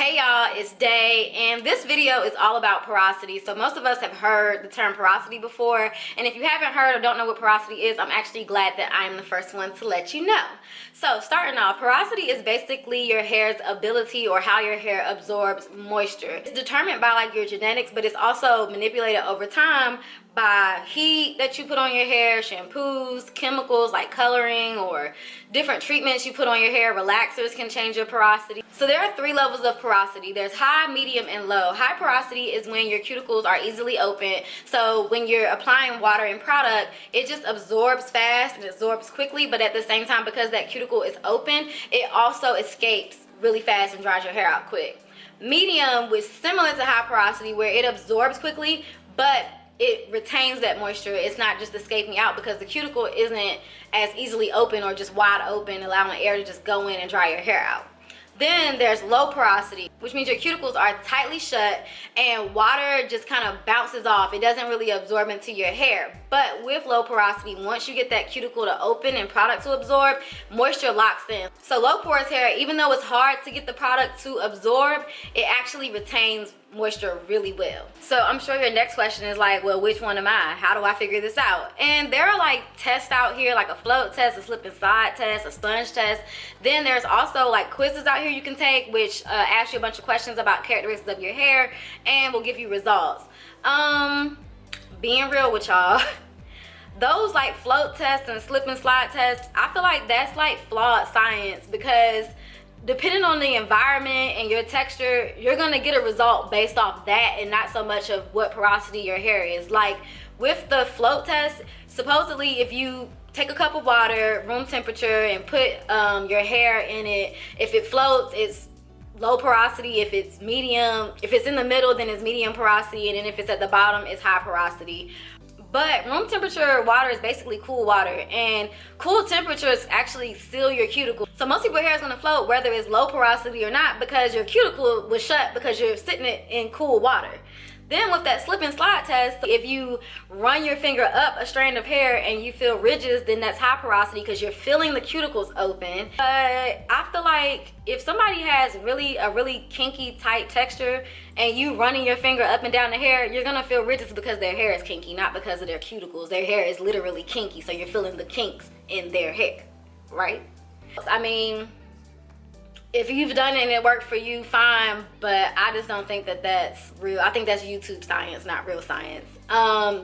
Hey y'all, it's Day, and this video is all about porosity. So most of us have heard the term porosity before, and if you haven't heard or don't know what porosity is, I'm actually glad that I am the first one to let you know. So starting off, porosity is basically your hair's ability or how your hair absorbs moisture. It's determined by like your genetics, but it's also manipulated over time by heat that you put on your hair, shampoos, chemicals like coloring, or different treatments you put on your hair. Relaxers can change your porosity. So there are three levels of porosity. There's high, medium, and low. High porosity is when your cuticles are easily open. So when you're applying water and product, it just absorbs fast and absorbs quickly, but at the same time, because that cuticle is open, it also escapes really fast and dries your hair out quick. Medium was similar to high porosity, where it absorbs quickly, but it retains that moisture. It's not just escaping out because the cuticle isn't as easily open or just wide open, allowing air to just go in and dry your hair out. Then there's low porosity, which means your cuticles are tightly shut and water just kind of bounces off. It doesn't really absorb into your hair. But with low porosity, once you get that cuticle to open and product to absorb, moisture locks in. So low porous hair, even though it's hard to get the product to absorb, it actually retains moisture really well. So I'm sure your next question is like, well, which one am I? How do I figure this out? And there are like tests out here, like a float test, a slip and slide test, a sponge test. Then there's also like quizzes out here you can take, which ask you a bunch of questions about characteristics of your hair and will give you results. Being real with y'all, those like float tests and slip and slide tests, I feel like that's like flawed science, because depending on the environment and your texture, you're gonna get a result based off that and not so much of what porosity your hair is. Like with the float test, supposedly if you take a cup of water, room temperature, and put your hair in it, if it floats, it's low porosity. If it's medium, if it's in the middle, then it's medium porosity, and then if it's at the bottom, it's high porosity. But room temperature water is basically cool water, and cool temperatures actually seal your cuticle. So most people's hair is gonna float whether it's low porosity or not, because your cuticle was shut because you're sitting it in cool water. Then with that slip and slide test, if you run your finger up a strand of hair and you feel ridges, then that's high porosity because you're feeling the cuticles open. But I feel like if somebody has a really kinky, tight texture and you running your finger up and down the hair, you're gonna feel ridges because their hair is kinky, not because of their cuticles. Their hair is literally kinky, so you're feeling the kinks in their hair, right? I mean, if you've done it and it worked for you, fine, but I just don't think that that's real. I think that's YouTube science, not real science.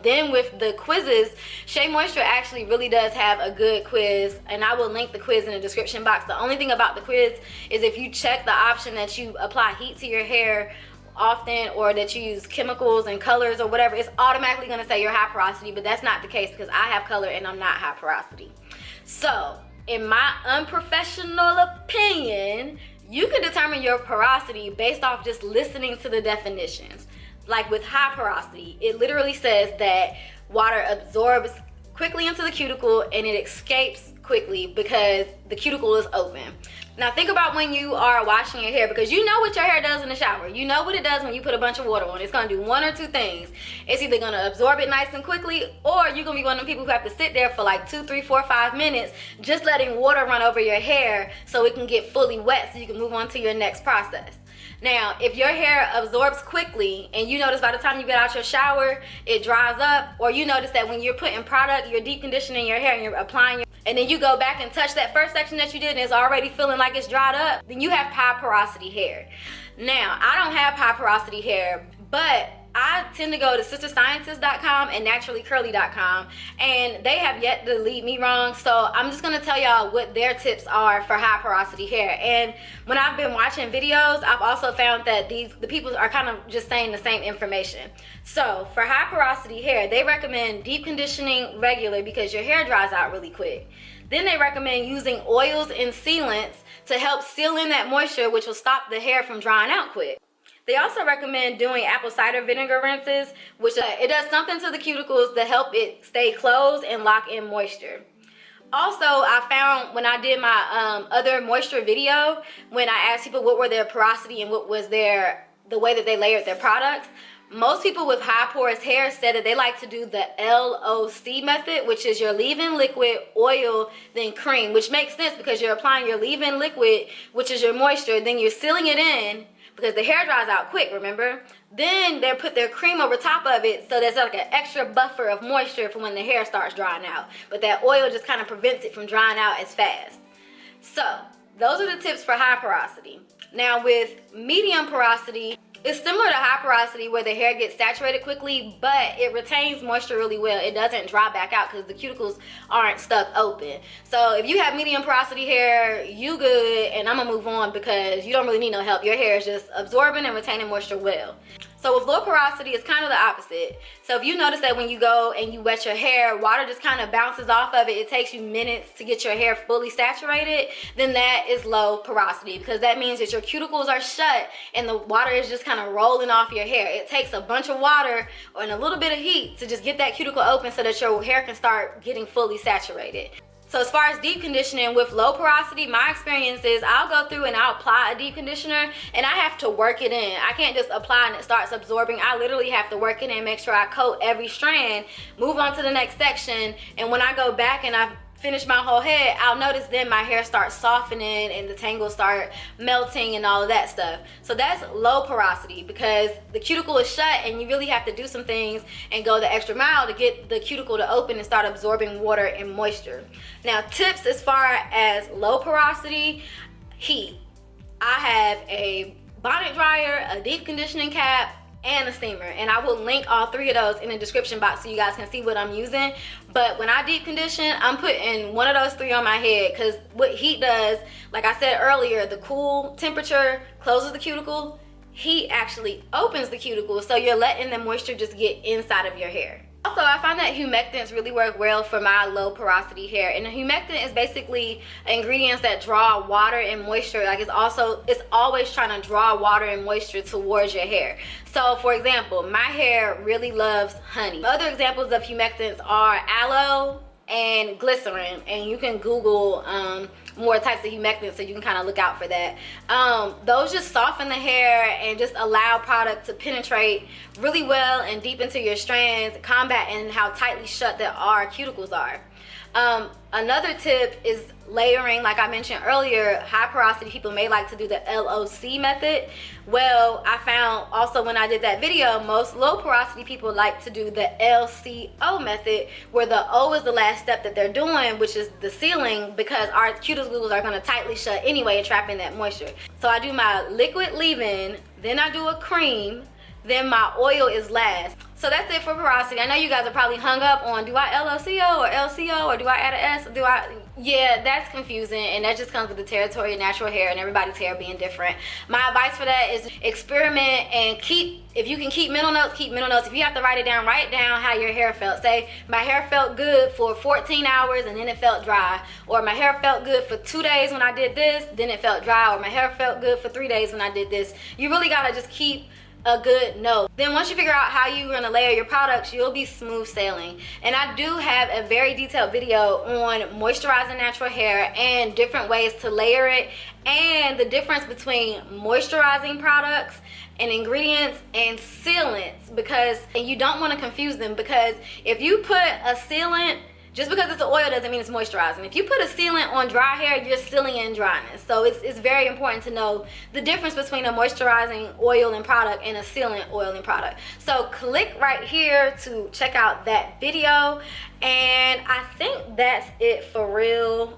Then with the quizzes, Shea Moisture actually really does have a good quiz, and I will link the quiz in the description box. The only thing about the quiz is if you check the option that you apply heat to your hair often, or that you use chemicals and colors or whatever, it's automatically gonna say you're high porosity, but that's not the case because I have color and I'm not high porosity. So in my unprofessional opinion, you can determine your porosity based off just listening to the definitions. Like with high porosity, it literally says that water absorbs quickly into the cuticle and it escapes quickly because the cuticle is open. Now think about when you are washing your hair, because you know what your hair does in the shower. You know what it does when you put a bunch of water on. It's gonna do one or two things. It's either gonna absorb it nice and quickly, or you're gonna be one of the people who have to sit there for like 2, 3, 4, 5 minutes just letting water run over your hair so it can get fully wet so you can move on to your next process. Now, if your hair absorbs quickly and you notice by the time you get out your shower, it dries up, or you notice that when you're putting product, you're deep conditioning your hair and you're applying and then you go back and touch that first section that you did and it's already feeling like it's dried up, then you have high porosity hair. Now, I don't have high porosity hair, but I tend to go to sisterscientist.com and naturallycurly.com, and they have yet to lead me wrong. So I'm just gonna tell y'all what their tips are for high porosity hair. And when I've been watching videos, I've also found that the people are kind of just saying the same information. So for high porosity hair, they recommend deep conditioning regular because your hair dries out really quick. Then they recommend using oils and sealants to help seal in that moisture, which will stop the hair from drying out quick. They also recommend doing apple cider vinegar rinses, which it does something to the cuticles to help it stay closed and lock in moisture. Also, I found when I did my other moisture video, when I asked people what were their porosity and what was the way that they layered their products, most people with high porous hair said that they like to do the LOC method, which is your leave-in liquid, oil, then cream, which makes sense because you're applying your leave-in liquid, which is your moisture, then you're sealing it in, because the hair dries out quick, remember? Then they put their cream over top of it, so there's like an extra buffer of moisture for when the hair starts drying out. But that oil just kind of prevents it from drying out as fast. So those are the tips for high porosity. Now with medium porosity, it's similar to high porosity where the hair gets saturated quickly, but it retains moisture really well. It doesn't dry back out because the cuticles aren't stuck open. So if you have medium porosity hair, you good, and I'm gonna move on because you don't really need no help. Your hair is just absorbing and retaining moisture well. So with low porosity, it's kind of the opposite. So if you notice that when you go and you wet your hair, water just kind of bounces off of it. It takes you minutes to get your hair fully saturated, then that is low porosity, because that means that your cuticles are shut and the water is just kind of rolling off your hair. It takes a bunch of water and a little bit of heat to just get that cuticle open so that your hair can start getting fully saturated. So as far as deep conditioning with low porosity, my experience is I'll go through and I'll apply a deep conditioner and I have to work it in. I can't just apply and it starts absorbing. I literally have to work it in, make sure I coat every strand, move on to the next section, and when I go back and I've finish my whole head, I'll notice then my hair starts softening and the tangles start melting and all of that stuff. So that's low porosity because the cuticle is shut and you really have to do some things and go the extra mile to get the cuticle to open and start absorbing water and moisture. Now tips as far as low porosity, heat. I have a bonnet dryer, a deep conditioning cap, and a steamer, and I will link all three of those in the description box so you guys can see what I'm using. But when I deep condition, I'm putting one of those three on my head, because what heat does, like I said earlier, the cool temperature closes the cuticle, heat actually opens the cuticle, so you're letting the moisture just get inside of your hair. Also, I find that humectants really work well for my low porosity hair, and a humectant is basically ingredients that draw water and moisture. Like it's always trying to draw water and moisture towards your hair. So for example, my hair really loves honey. Other examples of humectants are aloe and glycerin, and you can Google more types of humectants so you can kind of look out for that. Those just soften the hair and just allow product to penetrate really well and deep into your strands, combating how tightly shut our cuticles are. Another tip is layering. Like I mentioned earlier, high porosity people may like to do the LOC method. Well, I found also when I did that video, most low porosity people like to do the LCO method, where the O is the last step that they're doing, which is the sealing, because our cuticles are going to tightly shut anyway and trap in that moisture. So I do my liquid leave-in, then I do a cream, then my oil is last. So that's it for porosity. I know you guys are probably hung up on, do I LOCO or LCO, or do I add an S? Yeah, that's confusing, and that just comes with the territory of natural hair and everybody's hair being different. My advice for that is experiment and if you can keep mental notes, keep mental notes. If you have to write down how your hair felt. Say, my hair felt good for 14 hours and then it felt dry. Or my hair felt good for 2 days when I did this, then it felt dry. Or my hair felt good for 3 days when I did this. You really gotta just keep a good note. Then once you figure out how you're gonna layer your products, you'll be smooth sailing. And I do have a very detailed video on moisturizing natural hair and different ways to layer it, and the difference between moisturizing products and ingredients and sealants, and you don't want to confuse them, because if you put a sealant, just because it's an oil doesn't mean it's moisturizing. If you put a sealant on dry hair, you're sealing in dryness. So it's very important to know the difference between a moisturizing oil and product and a sealant oil and product. So click right here to check out that video. And I think that's it for real.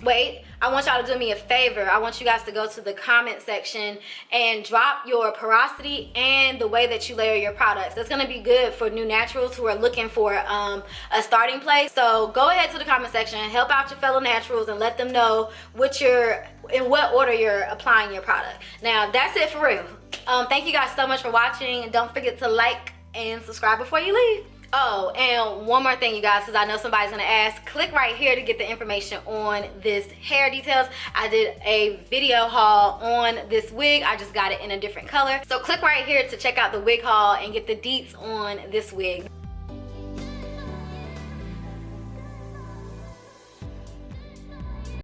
Wait, I want y'all to do me a favor. I want you guys to go to the comment section and drop your porosity and the way that you layer your products. That's gonna be good for new naturals who are looking for a starting place. So go ahead to the comment section, help out your fellow naturals, and let them know in what order you're applying your product. Now that's it for real. Thank you guys so much for watching, and don't forget to like and subscribe before you leave. Oh, and one more thing, you guys, because I know somebody's gonna ask, click right here to get the information on this hair details. I did a video haul on this wig. I just got it in a different color. So click right here to check out the wig haul and get the deets on this wig.